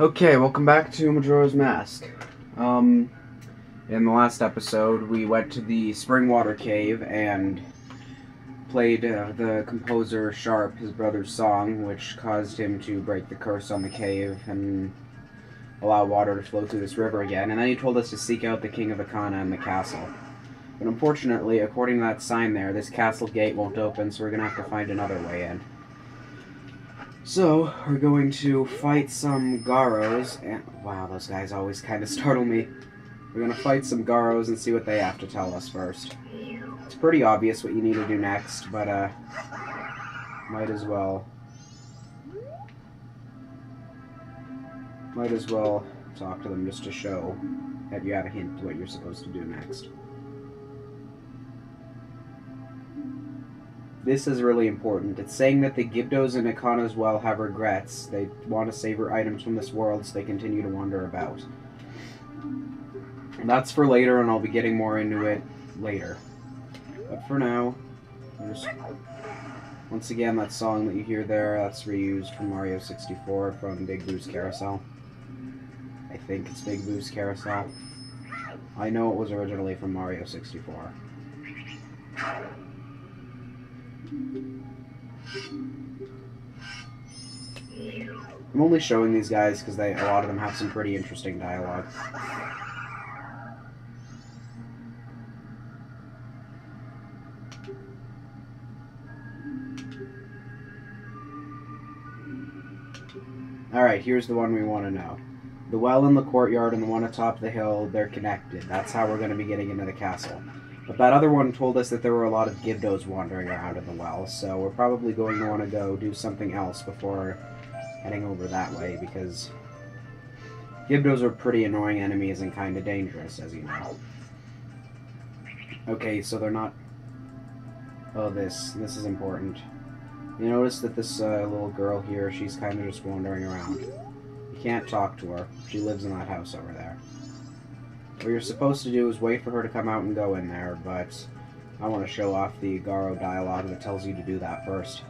Okay, welcome back to Majora's Mask. In the last episode, we went to the Springwater Cave and played the composer Sharp, his brother's song, which caused him to break the curse on the cave and allow water to flow through this river again. And then he told us to seek out the King of Akana in the castle. But unfortunately, according to that sign there, this castle gate won't open, so we're going to have to find another way in. So, we're going to fight some Garos, and wow, those guys always kind of startle me. We're going to fight some Garos and see what they have to tell us first. It's pretty obvious what you need to do next, but might as well talk to them just to show that you have a hint to what you're supposed to do next. This is really important. It's saying that the Gibdos in Akana's well have regrets. They want to savor items from this world, so they continue to wander about. And that's for later, and I'll be getting more into it later. But for now, once again, that song that you hear there, that's reused from Mario 64 from Big Boo's Carousel. I think it's Big Boo's Carousel. I know it was originally from Mario 64. I'm only showing these guys because a lot of them have some pretty interesting dialogue. Alright, here's the one we want to know. The well in the courtyard and the one atop the hill, they're connected. That's how we're going to be getting into the castle. But that other one told us that there were a lot of Gibdos wandering around in the well, so we're probably going to want to go do something else before heading over that way, because Gibdos are pretty annoying enemies and kind of dangerous, as you know. Okay, so they're not... Oh, this is important. You notice that this little girl here, she's kind of just wandering around. You can't talk to her. She lives in that house over there. What you're supposed to do is wait for her to come out and go in there, but I want to show off the Garo dialogue that tells you to do that first.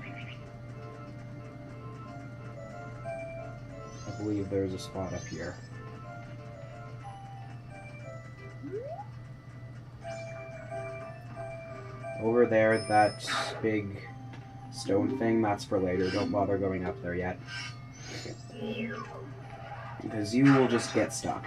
I believe there's a spot up here. Over there, that big stone thing, that's for later. Don't bother going up there yet. Because you will just get stuck.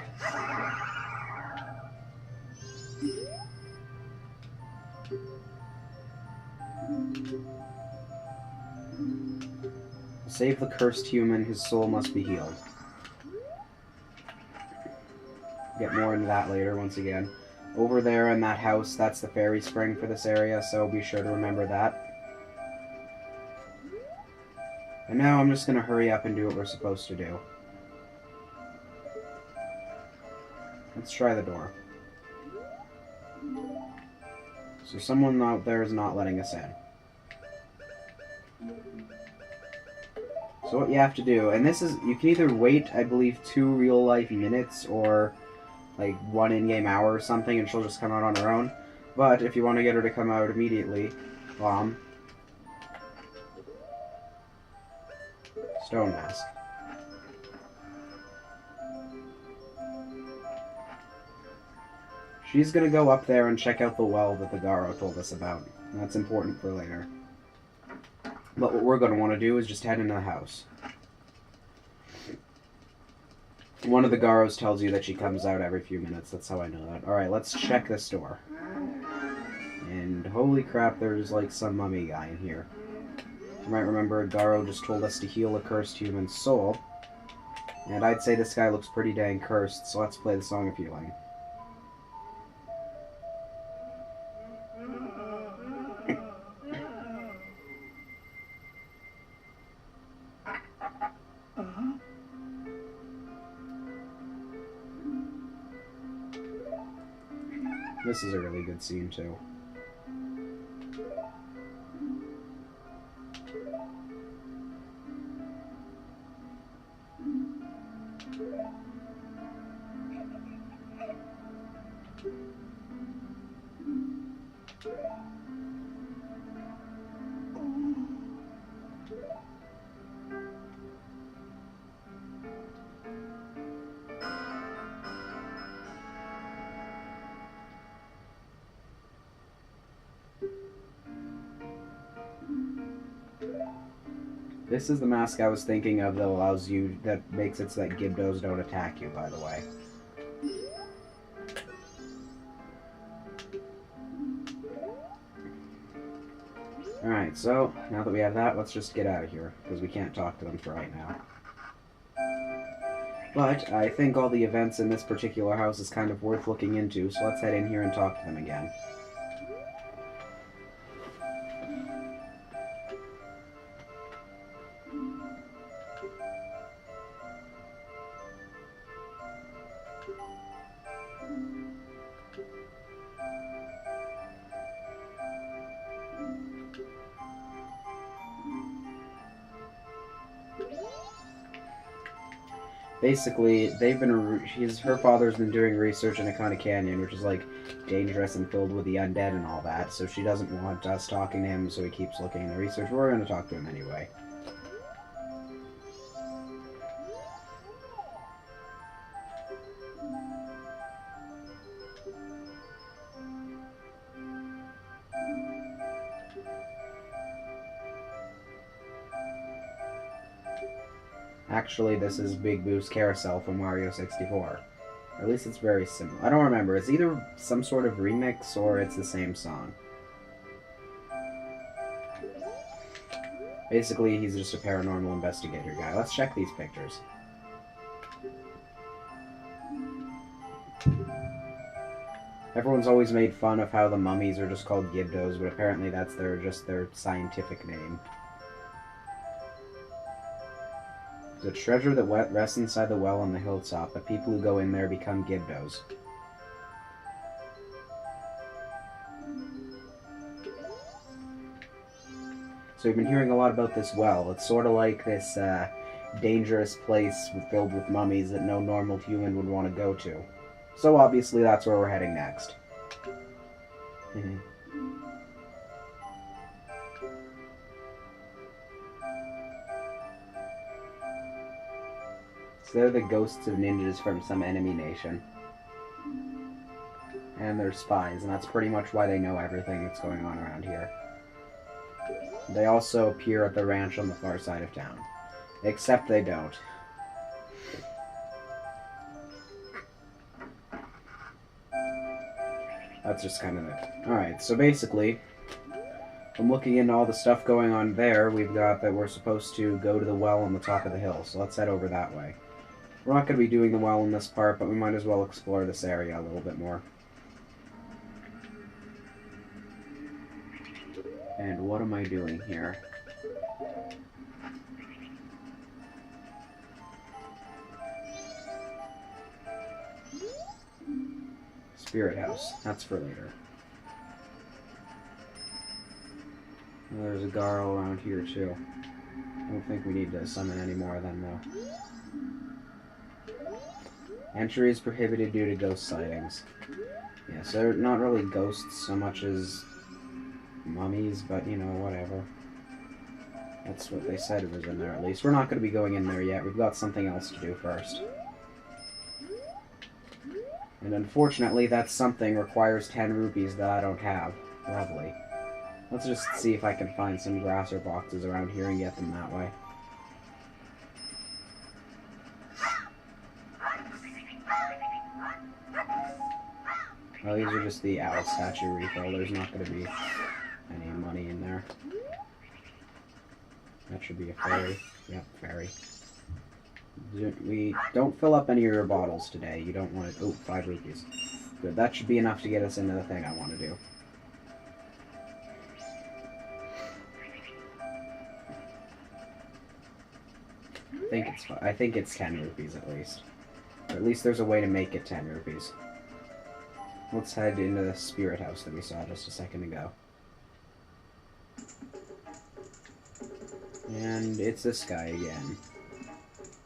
Save the cursed human, his soul must be healed. Get more into that later, once again. Over there in that house, that's the fairy spring for this area, so be sure to remember that. And now I'm just going to hurry up and do what we're supposed to do. Let's try the door. So someone out there is not letting us in. So what you have to do, and this is, you can either wait, I believe, 2 real-life minutes or like 1 in-game hour or something, and she'll just come out on her own. But if you want to get her to come out immediately, Stone Mask. She's gonna go up there and check out the well that the Garo told us about. That's important for later. But what we're going to want to do is just head into the house. One of the Garos tells you that she comes out every few minutes. That's how I know that. Alright, let's check this door. And holy crap, there's like some mummy guy in here. You might remember Garo just told us to heal a cursed human soul. And I'd say this guy looks pretty dang cursed, so let's play the Song of Healing. This is a really good scene, too. This is the mask I was thinking of that makes it so that Gibdos don't attack you, by the way. Alright, so, now that we have that, let's just get out of here, because we can't talk to them for right now. But, I think all the events in this particular house is kind of worth looking into, so let's head in here and talk to them again. Basically, her father's been doing research in Akana Canyon, which is, like, dangerous and filled with the undead and all that, so she doesn't want us talking to him, so he keeps looking into research. We're going to talk to him anyway. Actually, this is Big Boo's Carousel from Mario 64. Or at least it's very similar. I don't remember. It's either some sort of remix or it's the same song. Basically, he's just a paranormal investigator guy. Let's check these pictures. Everyone's always made fun of how the mummies are just called Gibdos, but apparently that's just their scientific name. The treasure that rests inside the well on the hilltop. The people who go in there become Gibdos. So we've been hearing a lot about this well. It's sort of like this dangerous place filled with mummies that no normal human would want to go to. So obviously that's where we're heading next. They're the ghosts of ninjas from some enemy nation. And they're spies, and that's pretty much why they know everything that's going on around here. They also appear at the ranch on the far side of town. Except they don't. That's just kind of it. Alright, so basically, from looking into all the stuff going on there, we've got that we're supposed to go to the well on the top of the hill, so let's head over that way. We're not going to be doing the well in this part, but we might as well explore this area a little bit more. And what am I doing here? Spirit house. That's for later. There's a Garo around here, too. I don't think we need to summon any more of them, though. Entry is prohibited due to ghost sightings. Yeah, so they're not really ghosts so much as mummies, but, you know, whatever. That's what they said it was in there, at least. We're not going to be going in there yet. We've got something else to do first. And unfortunately, that something requires 10 rupees that I don't have. Lovely. Let's just see if I can find some grasser boxes around here and get them that way. Well, these are just the owl statue refill. There's not going to be any money in there. That should be a fairy. Yep, fairy. We don't fill up any of your bottles today. You don't want to... Oh, 5 rupees. Good. That should be enough to get us into the thing I want to do. I think it's 10 rupees at least. Or at least there's a way to make it 10 rupees. Let's head into the spirit house that we saw just a second ago. And it's this guy again,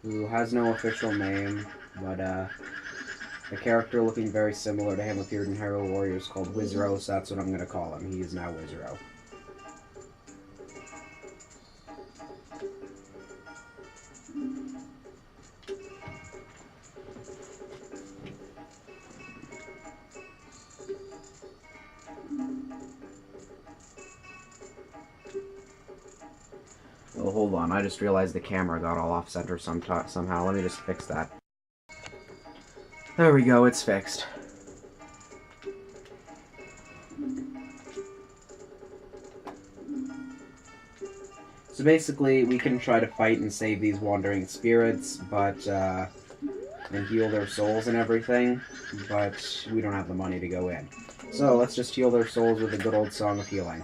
who has no official name, but a character looking very similar to him appeared in Hyrule Warriors called Wizro, so that's what I'm going to call him. He is now Wizro. hold on. I just realized the camera got all off-center somehow. Let me just fix that. There we go, it's fixed. So basically, we can try to fight and save these wandering spirits, but, and heal their souls and everything, but we don't have the money to go in. So, let's just heal their souls with a good old Song of Healing.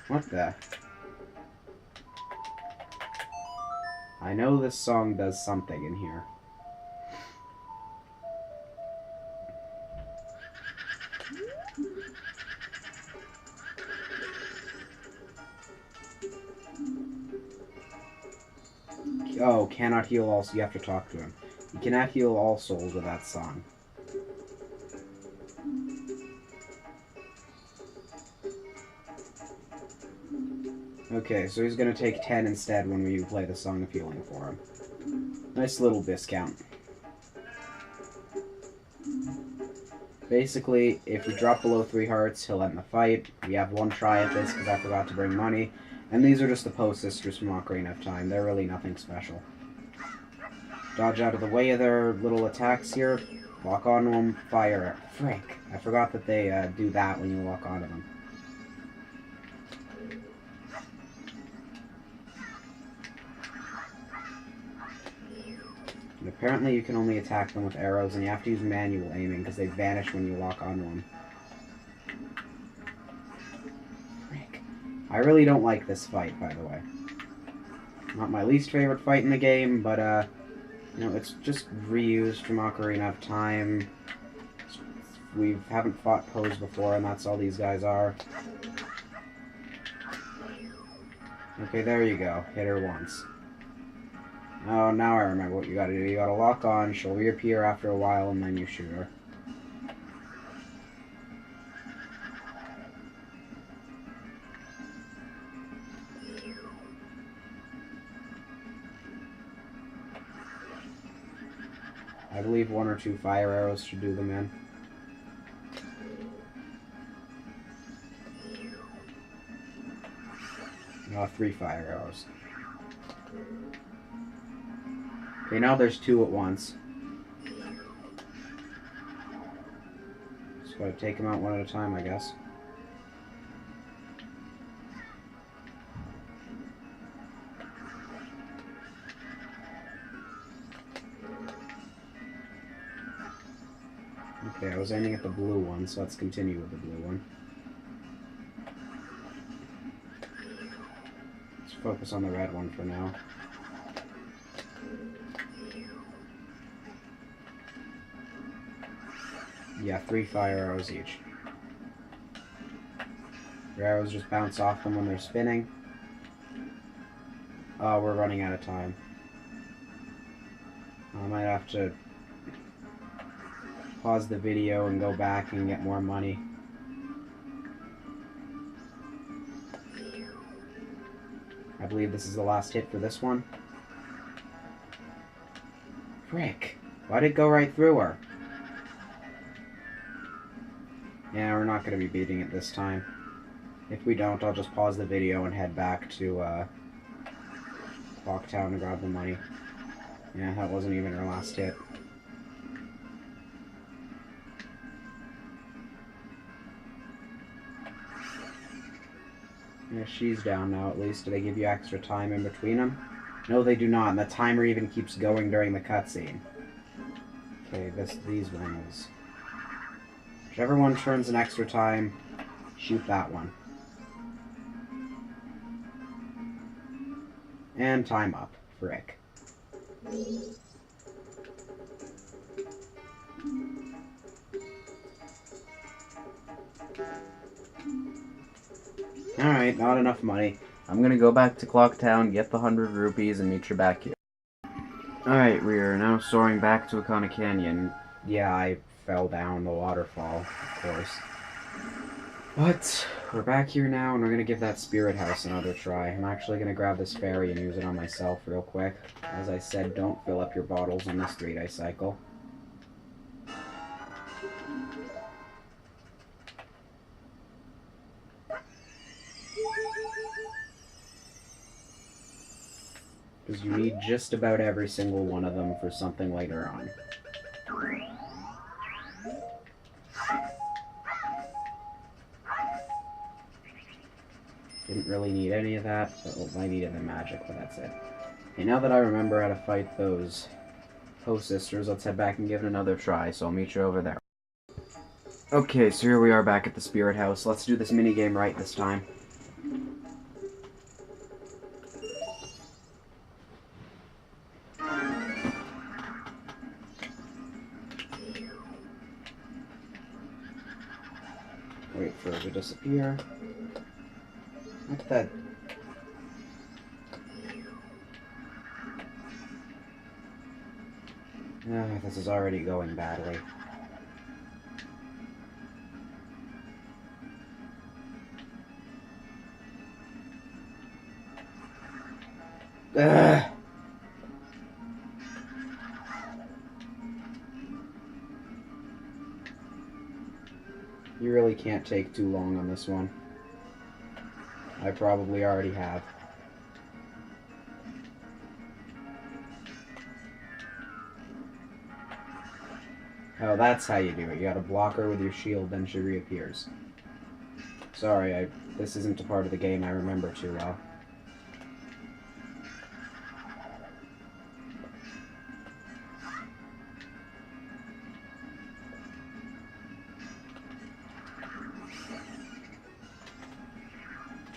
What the? I know this song does something in here. Oh, cannot heal all... You have to talk to him. You cannot heal all souls with that song. Okay, so he's gonna take 10 instead when we play the Song of Healing for him. Nice little discount. Basically, if we drop below 3 hearts, he'll end the fight. We have 1 try at this because I forgot to bring money. And these are just the post-sisters from Ocarina of Time. They're really nothing special. Dodge out of the way of their little attacks here. Lock onto them. Fire. Frick. I forgot that they do that when you lock onto them. And apparently you can only attack them with arrows, and you have to use manual aiming because they vanish when you lock onto them. Frick. I really don't like this fight, by the way. Not my least favorite fight in the game, but, you know, it's just reused from Ocarina of Time. We haven't fought Pose before, and that's all these guys are. Okay, there you go. Hit her once. Oh, now I remember what you gotta do. You gotta lock on, she'll reappear after a while, and then you shoot her. I believe 1 or 2 fire arrows should do them in. No, 3 fire arrows. Okay, now there's 2 at once. Just gotta take them out one at a time, I guess. Okay, I was aiming at the blue one, so let's continue with the blue one. Let's focus on the red one for now. Yeah, 3 fire arrows each. Your arrows just bounce off them when they're spinning. Oh, we're running out of time. I might have to pause the video and go back and get more money. I believe this is the last hit for this one. Frick. Why did it go right through her? Yeah, we're not going to be beating it this time. If we don't, I'll just pause the video and head back to Clock Town and grab the money. Yeah, that wasn't even our last hit. Yeah, she's down now at least. Do they give you extra time in between them? No, they do not, and the timer even keeps going during the cutscene. Okay, these ones. Whichever one turns an extra time, shoot that one. And time up. Frick. Alright, not enough money. I'm gonna go back to Clock Town, get the 100 rupees, and meet you back here. Alright, we are now soaring back to Akana Canyon. Yeah, I fell down the waterfall, of course. But we're back here now, and we're gonna give that spirit house another try. I'm actually gonna grab this fairy and use it on myself real quick. As I said, don't fill up your bottles on this 3-day cycle. Because you need just about every single one of them for something later on. Didn't really need any of that, but I needed the magic, but that's it. Okay, now that I remember how to fight those host sisters, let's head back and give it another try, so I'll meet you over there. Okay, so here we are back at the spirit house. Let's do this minigame right this time. Wait for it to disappear. What's that? This is already going badly. Ugh. You really can't take too long on this one. I probably already have. Oh, that's how you do it. You gotta block her with your shield, then she reappears. Sorry, this isn't a part of the game I remember too well.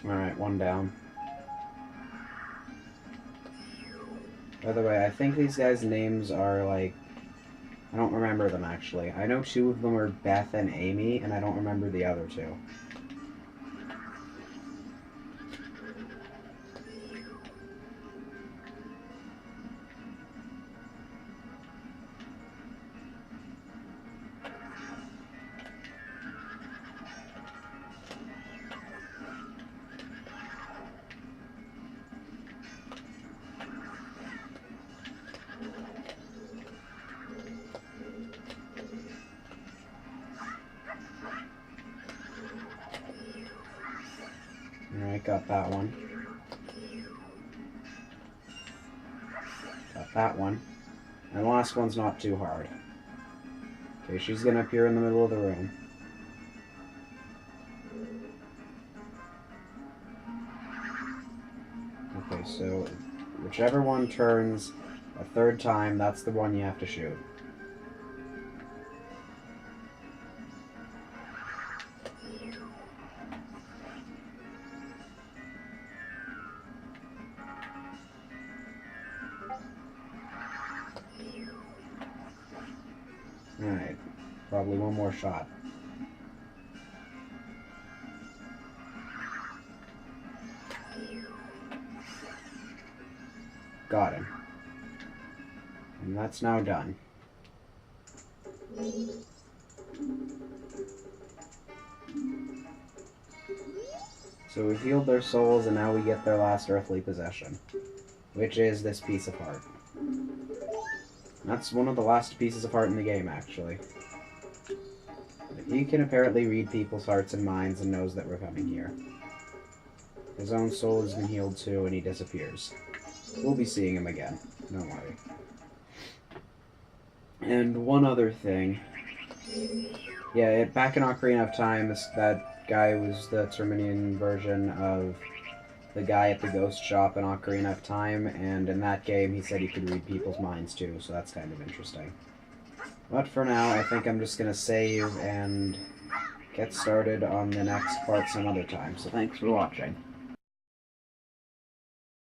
Alright, one down. By the way, I think these guys' names are like... I don't remember them actually. I know 2 of them are Beth and Amy, and I don't remember the other 2. Alright, got that one. Got that one. And the last one's not too hard. Okay, she's gonna appear in the middle of the room. Okay, so whichever one turns a 3rd time, that's the one you have to shoot. Alright, probably one more shot. Got him. And that's now done. So we've healed their souls, and now we get their last earthly possession, which is this piece of heart. That's one of the last pieces of heart in the game, actually. He can apparently read people's hearts and minds and knows that we're coming here. His own soul has been healed too, and he disappears. We'll be seeing him again. Don't worry. And one other thing. Yeah, back in Ocarina of Time, that guy was the Terminian version of the guy at the ghost shop in Ocarina of Time, and in that game he said he could read people's minds too, so that's kind of interesting. But for now, I think I'm just going to save and get started on the next part some other time, so thanks for watching.